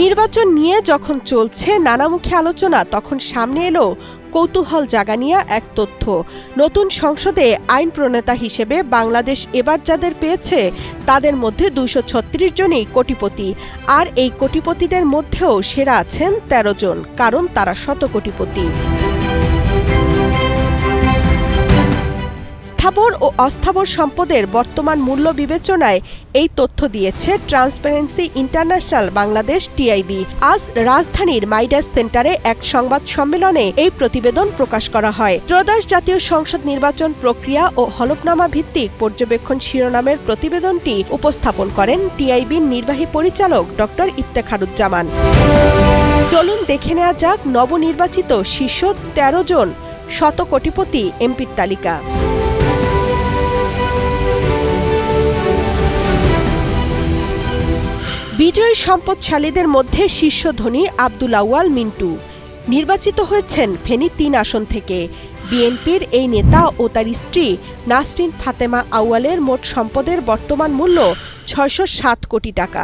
নির্বাচন নিয়ে যখন চলছে নানামুখী আলোচনা, তখন সামনে এলো কৌতূহল জাগানিয়া এক তথ্য। নতুন সংসদে আইন প্রণেতা হিসেবে বাংলাদেশ এবার যাদের পেয়েছে তাদের মধ্যে ২৩৬ জনই কোটিপতি। আর এই কোটিপতিদের মধ্যেও সেরা আছেন ১৩ জন, কারণ তারা শতকোটিপতি। স্থাবর ও অস্থাবর সম্পদের বর্তমান মূল্য বিবেচনায় এই তথ্য দিয়েছে ট্রান্সপারেন্সি ইন্টারন্যাশনাল বাংলাদেশ টিআইবি। আজ রাজধানীর মাইডাস সেন্টারে এক সংবাদ সম্মেলনে এই প্রতিবেদন প্রকাশ করা হয়। ত্রয়োদশ জাতীয় সংসদ নির্বাচন প্রক্রিয়া ও হলফনামা ভিত্তিক পর্যবেক্ষণ শিরোনামের প্রতিবেদনটি উপস্থাপন করেন টিআইবির নির্বাহী পরিচালক ডক্টর ইফতেখারুজ্জামান। চলুন দেখে নেওয়া যাক নবনির্বাচিত শীর্ষ ১৩ জন শতকোটিপতি এমপির তালিকা। বিজয়ী সম্পদশালীদের মধ্যে শীর্ষ ধনী আব্দুল আউয়াল মিন্টু নির্বাচিত হয়েছেন ফেনী ৩ আসন থেকে। বিএনপির এই নেতা ও তার স্ত্রী নাসরিন ফাতেমা আউয়ালের মোট সম্পদের বর্তমান মূল্য ৬০৭ কোটি টাকা।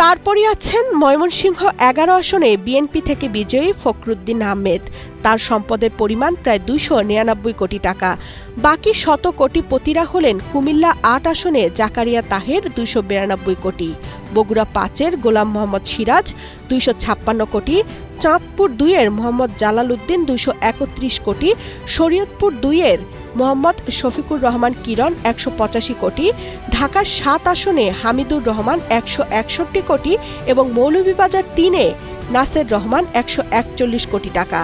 তারপরই আছেন ময়মনসিংহ ১১ আসনে বিএনপি থেকে বিজয়ী ফখরুদ্দিন আহমেদ। তার সম্পদের পরিমাণ প্রায় ২৯৯ কোটি টাকা। বাকি শতকোটিপতিরা হলেন কুমিল্লা ৮ আসনে জাকারিয়া তাহের ২৯২ কোটি, বগুড়া ৫-এর গোলাম মোহাম্মদ সিরাজ ২৫৬ কোটি, চাঁদপুর ২-এর মোহাম্মদ জালাল উদ্দিন ২৩১ কোটি, শরীয়তপুর ২-এর মোহাম্মদ শফিকুর রহমান কিরণ ১৮৫ কোটি, ঢাকার ৭ আসনে হামিদুর রহমান ১৬১ কোটি এবং মৌলভীবাজার ৩-এ নাসের রহমান ১৪১ কোটি টাকা।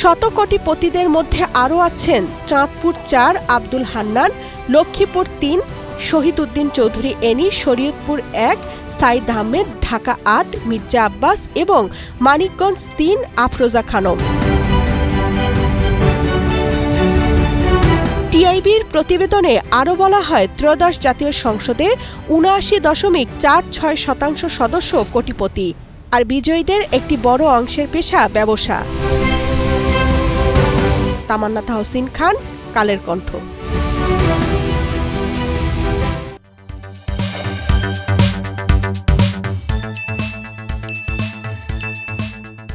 শতকোটিপতিদের মধ্যে আরও আছেন চাঁদপুর ৪ আব্দুল হান্নান, লক্ষ্মীপুর ৩ শহীদ উদ্দিন চৌধুরী এনি, শরীয়তপুর ১ সাইদ আহমেদ, ঢাকা ৮ মির্জা আব্বাস এবং মানিকগঞ্জ ৩ আফরোজা খানম। টিআইবির প্রতিবেদনে আরও বলা হয়, ত্রয়োদশ জাতীয় সংসদে ৭৯.৪৬% সদস্য কোটিপতি, আর বিজয়ীদের একটি বড় অংশের পেশা ব্যবসা। তামান্না তাহসিন খান, কালের কণ্ঠ।